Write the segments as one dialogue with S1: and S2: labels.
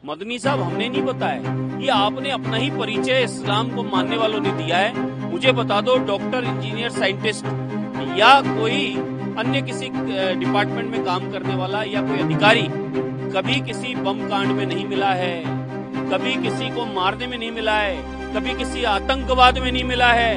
S1: मदनी साहब, हमने नहीं बताया, ये आपने अपना ही परिचय इस्लाम को मानने वालों ने दिया है। मुझे बता दो, डॉक्टर, इंजीनियर, साइंटिस्ट या कोई अन्य किसी डिपार्टमेंट में काम करने वाला या कोई अधिकारी कभी किसी बम कांड में नहीं मिला है, कभी किसी को मारने में नहीं मिला है, कभी किसी आतंकवाद में नहीं मिला है।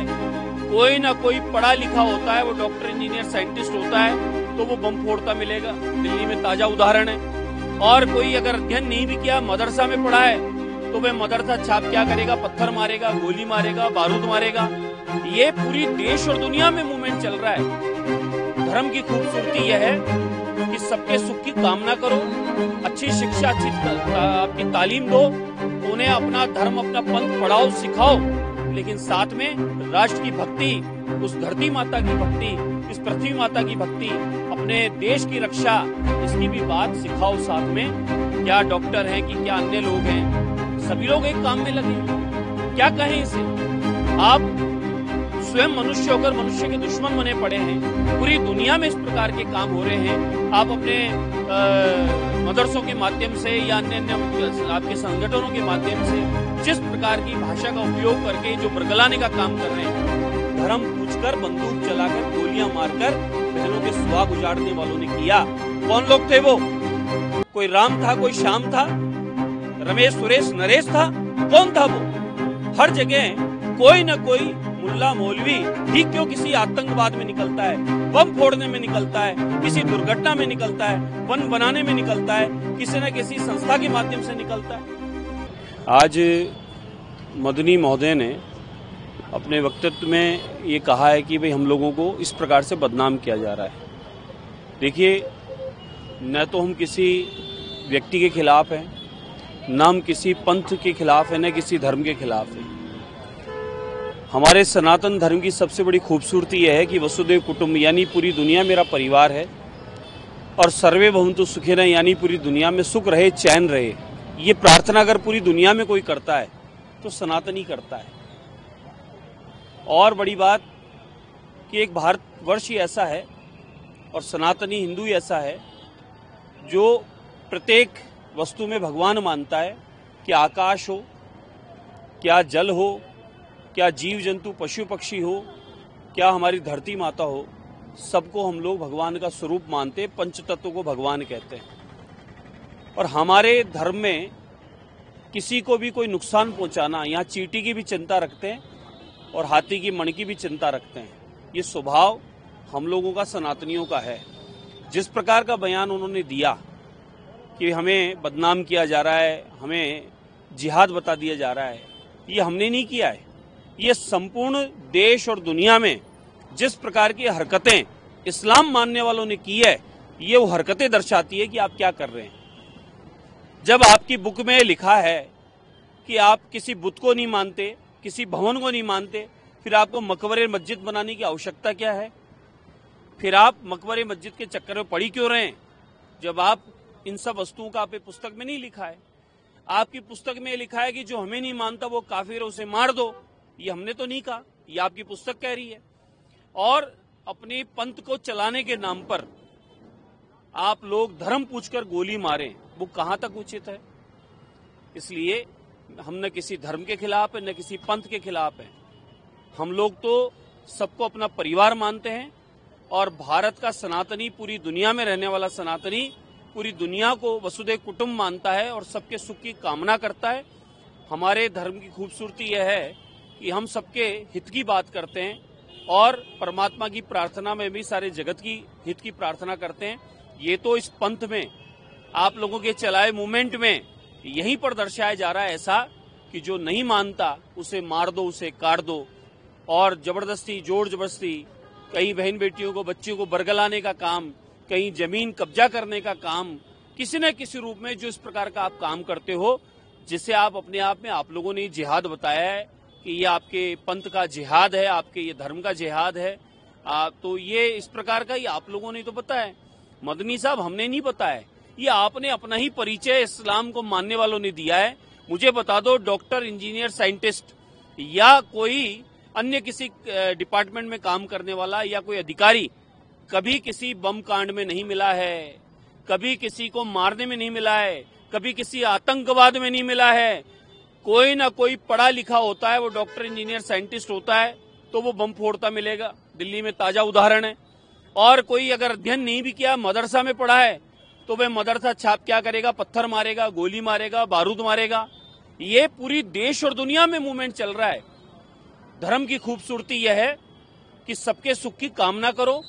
S1: कोई ना कोई पढ़ा लिखा होता है, वो डॉक्टर, इंजीनियर, साइंटिस्ट होता है तो वो बम फोड़ता मिलेगा। दिल्ली में ताजा उदाहरण है। और कोई अगर अध्ययन नहीं भी किया, मदरसा में पढ़ा है, तो वह मदरसा छाप क्या करेगा? पत्थर मारेगा, गोली मारेगा, बारूद मारेगा। ये पूरी देश और दुनिया में मूवमेंट चल रहा है। धर्म की खूबसूरती यह है कि सबके सुख की कामना करो, अच्छी शिक्षा, अच्छी आपकी तालीम दो, उन्हें अपना धर्म, अपना पंथ पढ़ाओ, सिखाओ, लेकिन साथ में राष्ट्र की भक्ति, उस धरती माता की भक्ति, इस पृथ्वी माता की भक्ति, अपने देश की रक्षा, इसकी भी बात सिखाओ साथ में। क्या डॉक्टर हैं कि क्या अन्य लोग हैं, सभी लोग एक काम में लगे। क्या कहें इसे? आप स्वयं मनुष्य होकर मनुष्य के दुश्मन बने पड़े हैं। पूरी दुनिया में इस प्रकार के काम हो रहे हैं। आप अपने मदरसों के माध्यम से या अन्य आपके संगठनों के माध्यम से जिस प्रकार की भाषा का उपयोग करके जो बरगलाने का काम कर रहे हैं, धर्म पूछकर, बंदूक चलाकर, गोलियां मारकर बहनों के सुहाग उजाड़ने वालों ने किया। कौन लोग थे वो? कोई राम था, कोई श्याम था, रमेश, सुरेश, नरेश था? कौन था वो? हर जगह कोई न कोई मुल्ला मौलवी ही क्यों किसी आतंकवाद में निकलता है, बम फोड़ने में निकलता है, किसी दुर्घटना में निकलता है, वन बनाने में निकलता है, किसी न किसी संस्था के माध्यम से निकलता है। आज मदनी महोदय ने अपने वक्तव्य में ये कहा है कि भाई हम लोगों को इस प्रकार से बदनाम किया जा रहा है। देखिए, न तो हम किसी व्यक्ति के खिलाफ हैं, न हम किसी पंथ के खिलाफ हैं, न किसी धर्म के खिलाफ हैं। हमारे सनातन धर्म की सबसे बड़ी खूबसूरती यह है कि वसुदेव कुटुंब, यानी पूरी दुनिया मेरा परिवार है, और सर्वे भवन्तु सुखिनः, यानी पूरी दुनिया में सुख रहे, चैन रहे। ये प्रार्थना अगर पूरी दुनिया में कोई करता है तो सनातनी करता है। और बड़ी बात कि एक भारतवर्ष ही ऐसा है और सनातनी हिंदू ही ऐसा है जो प्रत्येक वस्तु में भगवान मानता है। क्या आकाश हो, क्या जल हो, क्या जीव जंतु, पशु पक्षी हो, क्या हमारी धरती माता हो, सबको हम लोग भगवान का स्वरूप मानते, पंच तत्व को भगवान कहते हैं। और हमारे धर्म में किसी को भी कोई नुकसान पहुंचाना, यहाँ चींटी की भी चिंता रखते हैं और हाथी की मण की भी चिंता रखते हैं। ये स्वभाव हम लोगों का, सनातनियों का है। जिस प्रकार का बयान उन्होंने दिया कि हमें बदनाम किया जा रहा है, हमें जिहाद बता दिया जा रहा है, ये हमने नहीं किया है। ये संपूर्ण देश और दुनिया में जिस प्रकार की हरकतें इस्लाम मानने वालों ने की है, ये वो हरकतें दर्शाती है कि आप क्या कर रहे हैं। जब आपकी बुक में लिखा है कि आप किसी बुत को नहीं मानते, किसी भवन को नहीं मानते, फिर आपको मकबरे मस्जिद बनाने की आवश्यकता क्या है? फिर आप मकबरे मस्जिद के चक्कर में पड़ी क्यों रहे हैं, जब आप इन सब वस्तुओं का आपकी पुस्तक में नहीं लिखा है? आपकी पुस्तक में लिखा है कि जो हमें नहीं मानता वो काफिर है, उसे मार दो। ये हमने तो नहीं कहा, ये आपकी पुस्तक कह रही है। और अपने पंथ को चलाने के नाम पर आप लोग धर्म पूछकर गोली मारें, वो कहां तक उचित है? इसलिए हम न किसी धर्म के खिलाफ है, न किसी पंथ के खिलाफ है। हम लोग तो सबको अपना परिवार मानते हैं, और भारत का सनातनी, पूरी दुनिया में रहने वाला सनातनी पूरी दुनिया को वसुदेव कुटुंब मानता है और सबके सुख की कामना करता है। हमारे धर्म की खूबसूरती यह है कि हम सबके हित की बात करते हैं और परमात्मा की प्रार्थना में भी सारे जगत की हित की प्रार्थना करते हैं। ये तो इस पंथ में, आप लोगों के चलाए मूवमेंट में यहीं पर दर्शाया जा रहा है ऐसा कि जो नहीं मानता उसे मार दो, उसे काट दो, और जबरदस्ती, जोर जबरदस्ती कहीं बहन बेटियों को, बच्चियों को बरगलाने का काम, कहीं जमीन कब्जा करने का काम, किसी न किसी रूप में जो इस प्रकार का आप काम करते हो, जिसे आप अपने आप में, आप लोगों ने जिहाद बताया है कि ये आपके पंथ का जिहाद है, आपके ये धर्म का जिहाद है। तो ये इस प्रकार का ही आप लोगों ने तो बताया। मदनी साहब, हमने नहीं बताया, ये आपने अपना ही परिचय इस्लाम को मानने वालों ने दिया है। मुझे बता दो, डॉक्टर, इंजीनियर, साइंटिस्ट या कोई अन्य किसी डिपार्टमेंट में काम करने वाला या कोई अधिकारी कभी किसी बम कांड में नहीं मिला है, कभी किसी को मारने में नहीं मिला है, कभी किसी आतंकवाद में नहीं मिला है। कोई ना कोई पढ़ा लिखा होता है, वो डॉक्टर इंजीनियर साइंटिस्ट होता है तो वो बम फोड़ता मिलेगा। दिल्ली में ताजा उदाहरण है। और कोई अगर अध्ययन नहीं भी किया, मदरसा में पढ़ा है, तो वह मदरसा छाप क्या करेगा, पत्थर मारेगा, गोली मारेगा, बारूद मारेगा। ये पूरी देश और दुनिया में मूवमेंट चल रहा है। धर्म की खूबसूरती यह है कि सबके सुख की कामना करो,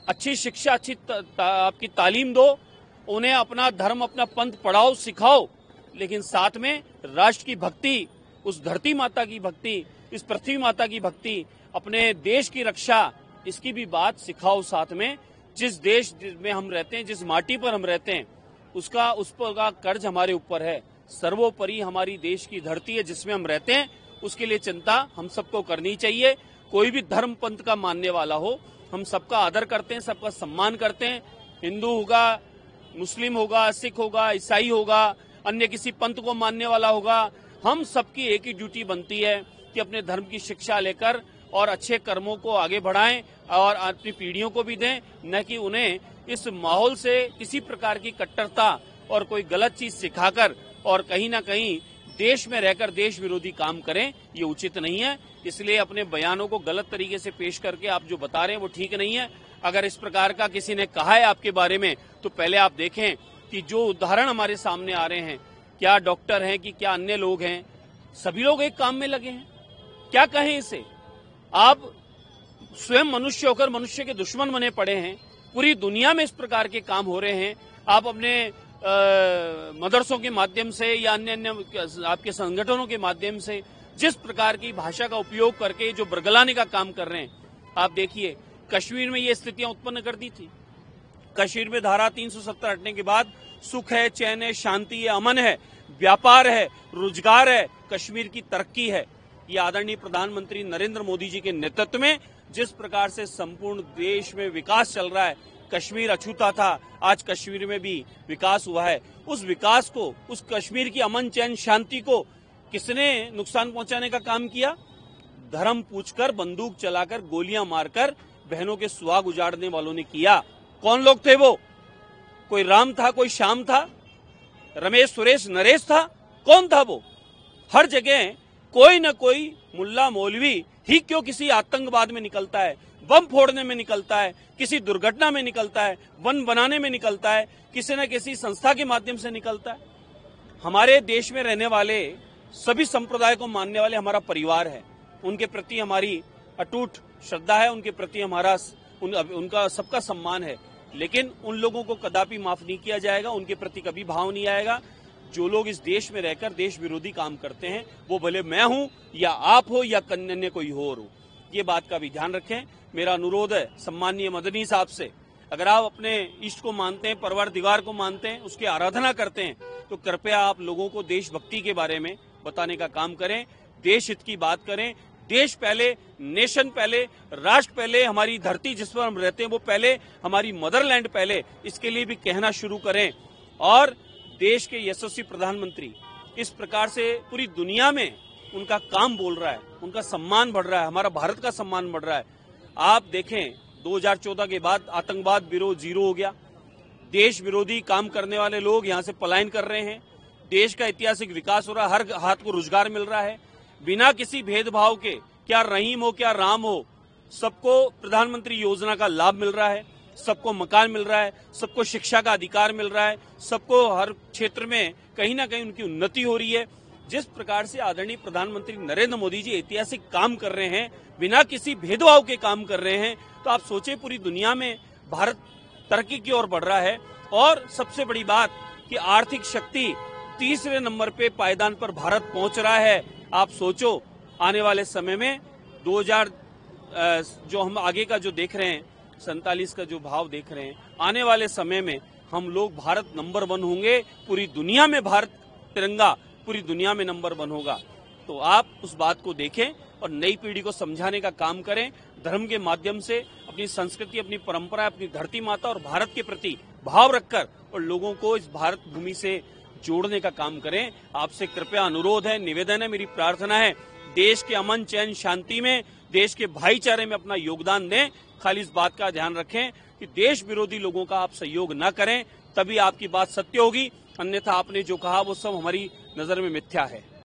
S1: अच्छी शिक्षा, अच्छी आपकी तालीम दो, उन्हें अपना धर्म, अपना पंथ पढ़ाओ, सिखाओ, लेकिन साथ में राष्ट्र की भक्ति, उस धरती माता की भक्ति, इस पृथ्वी माता की भक्ति, अपने देश की रक्षा, इसकी भी बात सिखाओ साथ में। जिस देश में हम रहते हैं, जिस माटी पर हम रहते हैं, उस पर का कर्ज हमारे ऊपर है। सर्वोपरि हमारी देश की धरती है जिसमें हम रहते हैं, उसके लिए चिंता हम सबको करनी चाहिए। कोई भी धर्म पंथ का मानने वाला हो, हम सबका आदर करते हैं, सबका सम्मान करते हैं। हिंदू होगा, मुस्लिम होगा, सिख होगा, ईसाई होगा, अन्य किसी पंथ को मानने वाला होगा, हम सबकी एक ही ड्यूटी बनती है कि अपने धर्म की शिक्षा लेकर और अच्छे कर्मों को आगे बढ़ाएं और अपनी पीढ़ियों को भी दें, न कि उन्हें इस माहौल से किसी प्रकार की कट्टरता और कोई गलत चीज सिखाकर और कहीं ना कहीं देश में रहकर देश विरोधी काम करें। ये उचित नहीं है। इसलिए अपने बयानों को गलत तरीके से पेश करके आप जो बता रहे हैं वो ठीक नहीं है। अगर इस प्रकार का किसी ने कहा है आपके बारे में, तो पहले आप देखें कि जो उदाहरण हमारे सामने आ रहे हैं, क्या डॉक्टर हैं कि क्या अन्य लोग हैं, सभी लोग एक काम में लगे हैं। क्या कहें इसे? आप स्वयं मनुष्य होकर मनुष्य के दुश्मन बने पड़े हैं। पूरी दुनिया में इस प्रकार के काम हो रहे हैं। आप अपने मदरसों के माध्यम से या अन्य आपके संगठनों के माध्यम से जिस प्रकार की भाषा का उपयोग करके जो बरगलाने का काम कर रहे हैं, आप देखिए कश्मीर में ये स्थितियां उत्पन्न कर दी थी। कश्मीर में धारा 370 हटने के बाद सुख है, चैन है, शांति है, अमन है, व्यापार है, रोजगार है, कश्मीर की तरक्की है। ये आदरणीय प्रधानमंत्री नरेंद्र मोदी जी के नेतृत्व में जिस प्रकार से संपूर्ण देश में विकास चल रहा है, कश्मीर अछूता था, आज कश्मीर में भी विकास हुआ है। उस विकास को, उस कश्मीर की अमन चैन शांति को किसने नुकसान पहुंचाने का काम किया? धर्म पूछकर, बंदूक चलाकर, गोलियां मारकर बहनों के सुहाग उजाड़ने वालों ने किया। कौन लोग थे वो? कोई राम था, कोई श्याम था, रमेश, सुरेश, नरेश था? कौन था वो? हर जगह कोई न कोई मुल्ला मौलवी ही क्यों किसी आतंकवाद में निकलता है, बम फोड़ने में निकलता है, किसी दुर्घटना में निकलता है, वन बनाने में निकलता है, किसी न किसी संस्था के माध्यम से निकलता है। हमारे देश में रहने वाले सभी संप्रदाय को मानने वाले हमारा परिवार है। उनके प्रति हमारी अटूट श्रद्धा है, उनके प्रति हमारा उनका सबका सम्मान है। लेकिन उन लोगों को कदापि माफ नहीं किया जाएगा, उनके प्रति कभी भाव नहीं आएगा। जो लोग इस देश में रहकर देश विरोधी काम करते हैं, वो भले मैं हूं या आप हो या अन्य कोई और हो, ये बात का भी ध्यान रखें। मेरा अनुरोध है सम्मानीय मदनी साहब से, अगर आप अपने इष्ट को मानते हैं, परवरदिगार को मानते हैं, उसकी आराधना करते हैं, तो कृपया आप लोगों को देशभक्ति के बारे में बताने का काम करें, देश हित की बात करें। देश पहले, नेशन पहले, राष्ट्र पहले, हमारी धरती जिस पर हम रहते हैं वो पहले, हमारी मदरलैंड पहले, इसके लिए भी कहना शुरू करें। और देश के यशस्वी प्रधानमंत्री इस प्रकार से पूरी दुनिया में उनका काम बोल रहा है, उनका सम्मान बढ़ रहा है, हमारा भारत का सम्मान बढ़ रहा है। आप देखें 2014 के बाद आतंकवाद विरोध जीरो हो गया। देश विरोधी काम करने वाले लोग यहां से पलायन कर रहे हैं। देश का ऐतिहासिक विकास हो रहा है, हर हाथ को रोजगार मिल रहा है, बिना किसी भेदभाव के, क्या रहीम हो क्या राम हो, सबको प्रधानमंत्री योजना का लाभ मिल रहा है, सबको मकान मिल रहा है, सबको शिक्षा का अधिकार मिल रहा है, सबको हर क्षेत्र में कहीं ना कहीं उनकी उन्नति हो रही है। जिस प्रकार से आदरणीय प्रधानमंत्री नरेंद्र मोदी जी ऐतिहासिक काम कर रहे हैं, बिना किसी भेदभाव के काम कर रहे हैं, तो आप सोचे पूरी दुनिया में भारत तरक्की की ओर बढ़ रहा है। और सबसे बड़ी बात कि आर्थिक शक्ति तीसरे नंबर पे पायदान पर भारत पहुंच रहा है। आप सोचो आने वाले समय में 2000 जो हम आगे का जो देख रहे हैं, 47 का जो भाव देख रहे हैं, आने वाले समय में हम लोग भारत नंबर 1 होंगे। पूरी दुनिया में भारत तिरंगा पूरी दुनिया में नंबर 1 होगा। तो आप उस बात को देखें और नई पीढ़ी को समझाने का काम करें। धर्म के माध्यम से अपनी संस्कृति, अपनी परंपरा, अपनी धरती माता और भारत के प्रति भाव रखकर और लोगों को इस भारत भूमि से जोड़ने का काम करें। आपसे कृपया अनुरोध है, निवेदन है, मेरी प्रार्थना है, देश के अमन चैन शांति में, देश के भाईचारे में अपना योगदान दें। खाली इस बात का ध्यान रखें कि देश विरोधी लोगों का आप सहयोग न करें, तभी आपकी बात सत्य होगी, अन्यथा आपने जो कहा वो सब हमारी नजर में मिथ्या है।